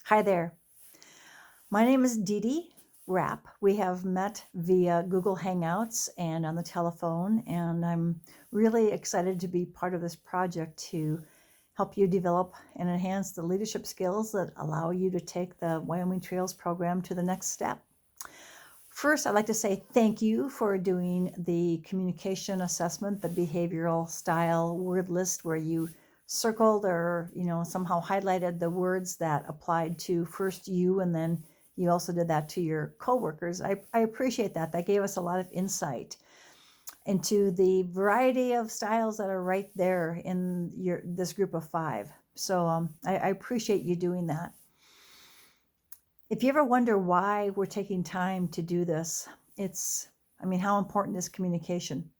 Hi there. My name is Dee Dee Rapp. We have met via Google Hangouts and on the telephone, and I'm really excited to be part of this project to help you develop and enhance the leadership skills that allow you to take the Wyoming Trails program to the next step. First, I'd like to say thank you for doing the communication assessment, the behavioral style word list where you circled or somehow highlighted the words that applied to first you, and then you also did that to your coworkers. I appreciate that. That gave us a lot of insight into the variety of styles that are right there in this group of 5. So I appreciate you doing that. If you ever wonder why we're taking time to do this, how important is communication?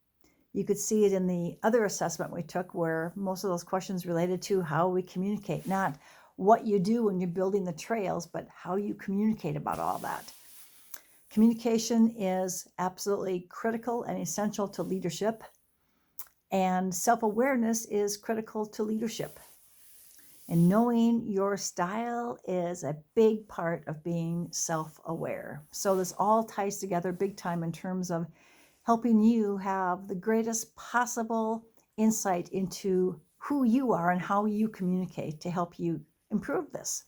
You could see it in the other assessment we took where most of those questions related to how we communicate, not what you do when you're building the trails, but how you communicate about all that. Communication is absolutely critical and essential to leadership, and self-awareness is critical to leadership. And knowing your style is a big part of being self-aware. So this all ties together big time in terms of helping you have the greatest possible insight into who you are and how you communicate to help you improve this.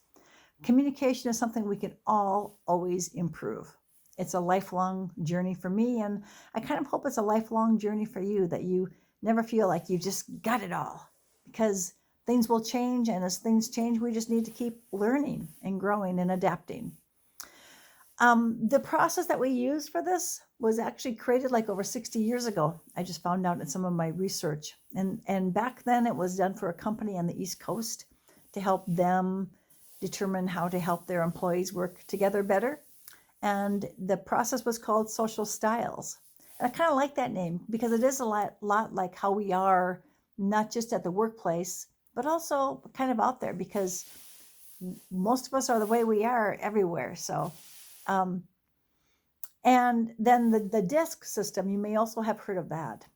Communication is something we can all always improve. It's a lifelong journey for me, and I kind of hope it's a lifelong journey for you, that you never feel like you just got it all, because things will change, and as things change, we just need to keep learning and growing and adapting. The process that we used for this was actually created like over 60 years ago. I just found out in some of my research. And back then it was done for a company on the East Coast to help them determine how to help their employees work together better. And the process was called Social Styles. And I kind of like that name because it is a lot like how we are, not just at the workplace, but also kind of out there, because most of us are the way we are everywhere. So, and then the DISC system, you may also have heard of that.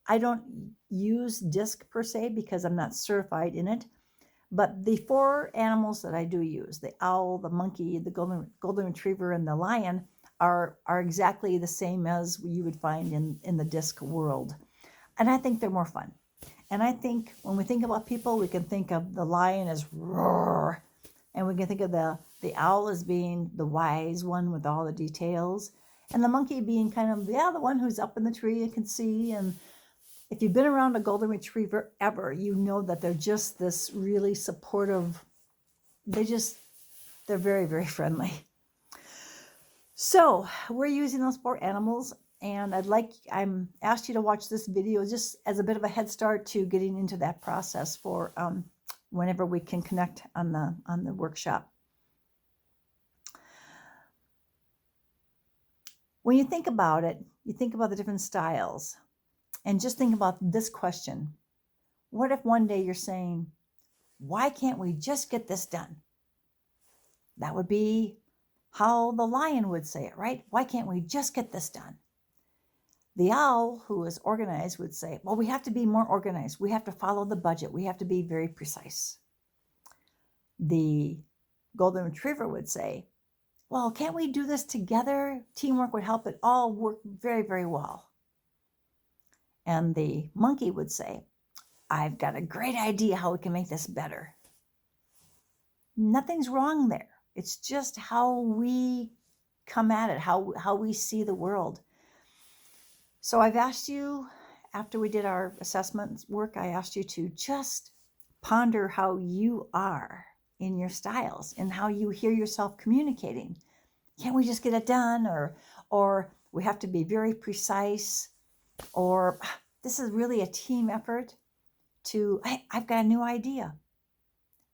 I don't use DISC per se because I'm not certified in it, but the 4 animals that I do use, the owl, the monkey, the golden retriever, and the lion, are exactly the same as you would find in the DISC world. And I think they're more fun. And I think when we think about people, we can think of the lion as roar, and we can think of the owl as being the wise one with all the details, and the monkey being kind of, the one who's up in the tree and can see. And if you've been around a golden retriever ever, you know that they're just this really supportive, they're very, very friendly. So we're using those 4 animals, and I'm asked you to watch this video just as a bit of a head start to getting into that process for whenever we can connect on the workshop. When you think about it, you think about the different styles, and just think about this question. What if one day you're saying, why can't we just get this done? That would be how the lion would say it, right? Why can't we just get this done? The owl, who is organized, would say, well, we have to be more organized. We have to follow the budget. We have to be very precise. The golden retriever would say, well, can't we do this together? Teamwork would help it all work very, very well. And the monkey would say, I've got a great idea how we can make this better. Nothing's wrong there. It's just how we come at it, how we see the world. So I've asked you, after we did our assessment work, I asked you to just ponder how you are in your styles and how you hear yourself communicating. Can't we just get it done? Or we have to be very precise, or this is really a team effort, to, I've got a new idea.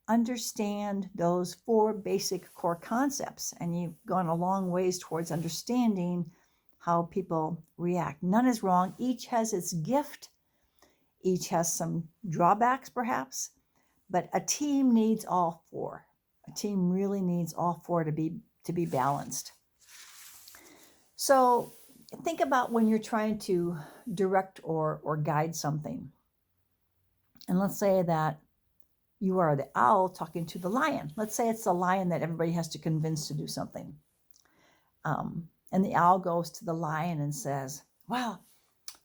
Understand those 4 basic core concepts, and you've gone a long ways towards understanding how people react. None is wrong. Each has its gift. Each has some drawbacks, perhaps, but a team needs all 4. A team really needs all 4 to be balanced. So think about when you're trying to direct or guide something. And let's say that you are the owl talking to the lion. Let's say it's the lion that everybody has to convince to do something. And the owl goes to the lion and says, well,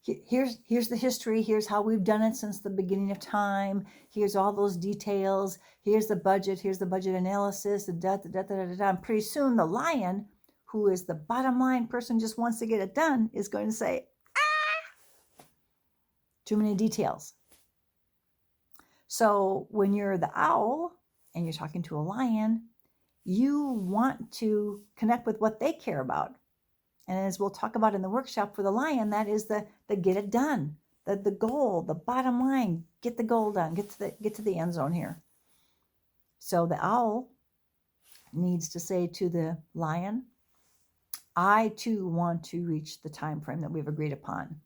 here's the history. Here's how we've done it since the beginning of time. Here's all those details. Here's the budget. Here's the budget analysis. And pretty soon the lion, who is the bottom line person, just wants to get it done, is going to say, too many details. So when you're the owl and you're talking to a lion, you want to connect with what they care about. And as we'll talk about in the workshop for the lion, that is the get it done, the goal, the bottom line, get the goal done, get to the end zone here. So the owl needs to say to the lion, I too want to reach the time frame that we've agreed upon.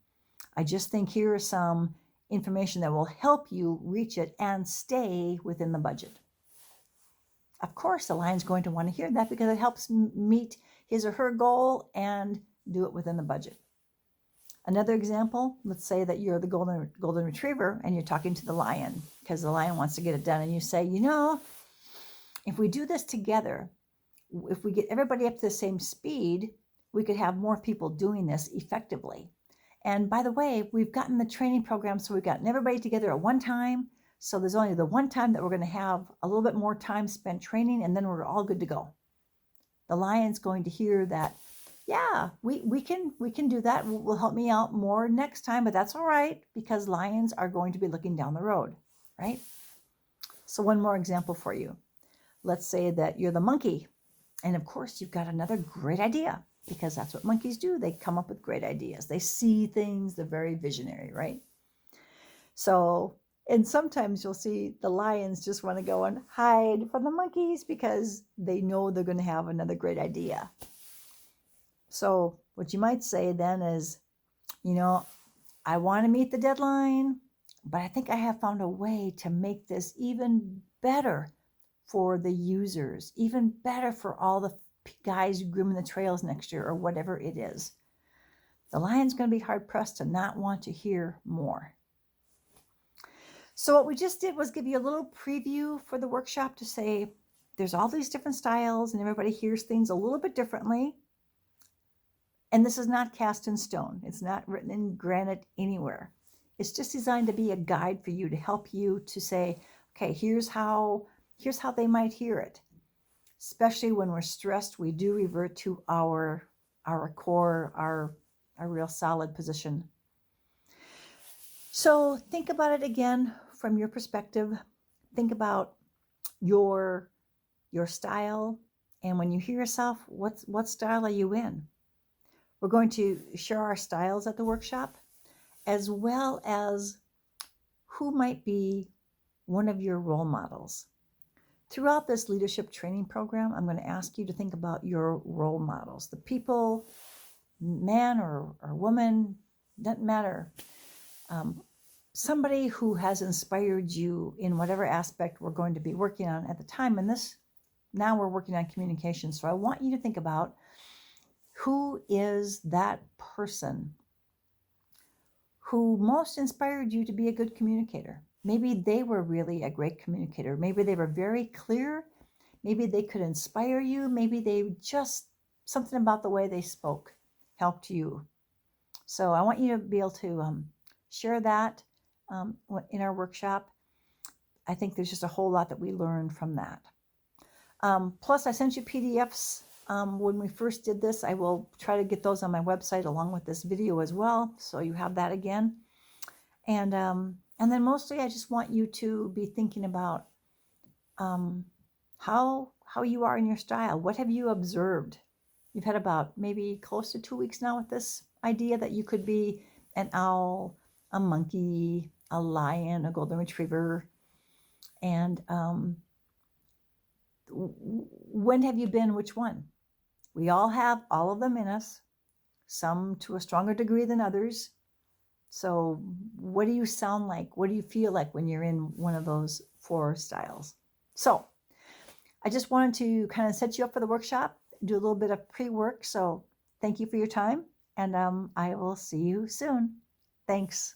I just think here is some information that will help you reach it and stay within the budget. Of course, the lion's going to want to hear that because it helps meet his or her goal and do it within the budget. Another example, let's say that you're the golden retriever and you're talking to the lion because the lion wants to get it done. And you say, if we do this together, if we get everybody up to the same speed, we could have more people doing this effectively. And by the way, we've gotten the training program, so we've gotten everybody together at one time. So there's only the one time that we're going to have a little bit more time spent training, and then we're all good to go. The lion's going to hear that, yeah, we can do that. Will help me out more next time, but that's all right because lions are going to be looking down the road, right? So one more example for you. Let's say that you're the monkey, and of course you've got another great idea because that's what monkeys do. They come up with great ideas. They see things. They're very visionary, right? So, and sometimes you'll see the lions just want to go and hide from the monkeys because they know they're going to have another great idea. So what you might say then is, I want to meet the deadline, but I think I have found a way to make this even better for the users, even better for all the guys grooming the trails next year or whatever it is. The lion's going to be hard pressed to not want to hear more. So what we just did was give you a little preview for the workshop to say there's all these different styles and everybody hears things a little bit differently. And this is not cast in stone. It's not written in granite anywhere. It's just designed to be a guide for you to help you to say, okay, here's how they might hear it. Especially when we're stressed, we do revert to our core, our real solid position. So think about it again from your perspective. Think about your style, and when you hear yourself, what style are you in? We're going to share our styles at the workshop, as well as who might be one of your role models. Throughout this leadership training program, I'm going to ask you to think about your role models, the people, man or woman, doesn't matter. Somebody who has inspired you in whatever aspect we're going to be working on at the time. And now we're working on communication. So I want you to think about who is that person who most inspired you to be a good communicator. Maybe they were really a great communicator. Maybe they were very clear. Maybe they could inspire you. Maybe they just, something about the way they spoke helped you. So I want you to be able to share that in our workshop. I think there's just a whole lot that we learned from that. Plus, I sent you PDFs when we first did this. I will try to get those on my website along with this video as well, so you have that again. And then mostly, I just want you to be thinking about how you are in your style. What have you observed? You've had about maybe close to 2 weeks now with this idea that you could be an owl, a monkey, a lion, a golden retriever. And when have you been which one? We all have all of them in us, some to a stronger degree than others. So what do you sound like? What do you feel like when you're in one of those 4 styles? So I just wanted to kind of set you up for the workshop, do a little bit of pre-work. So thank you for your time, and I will see you soon. Thanks.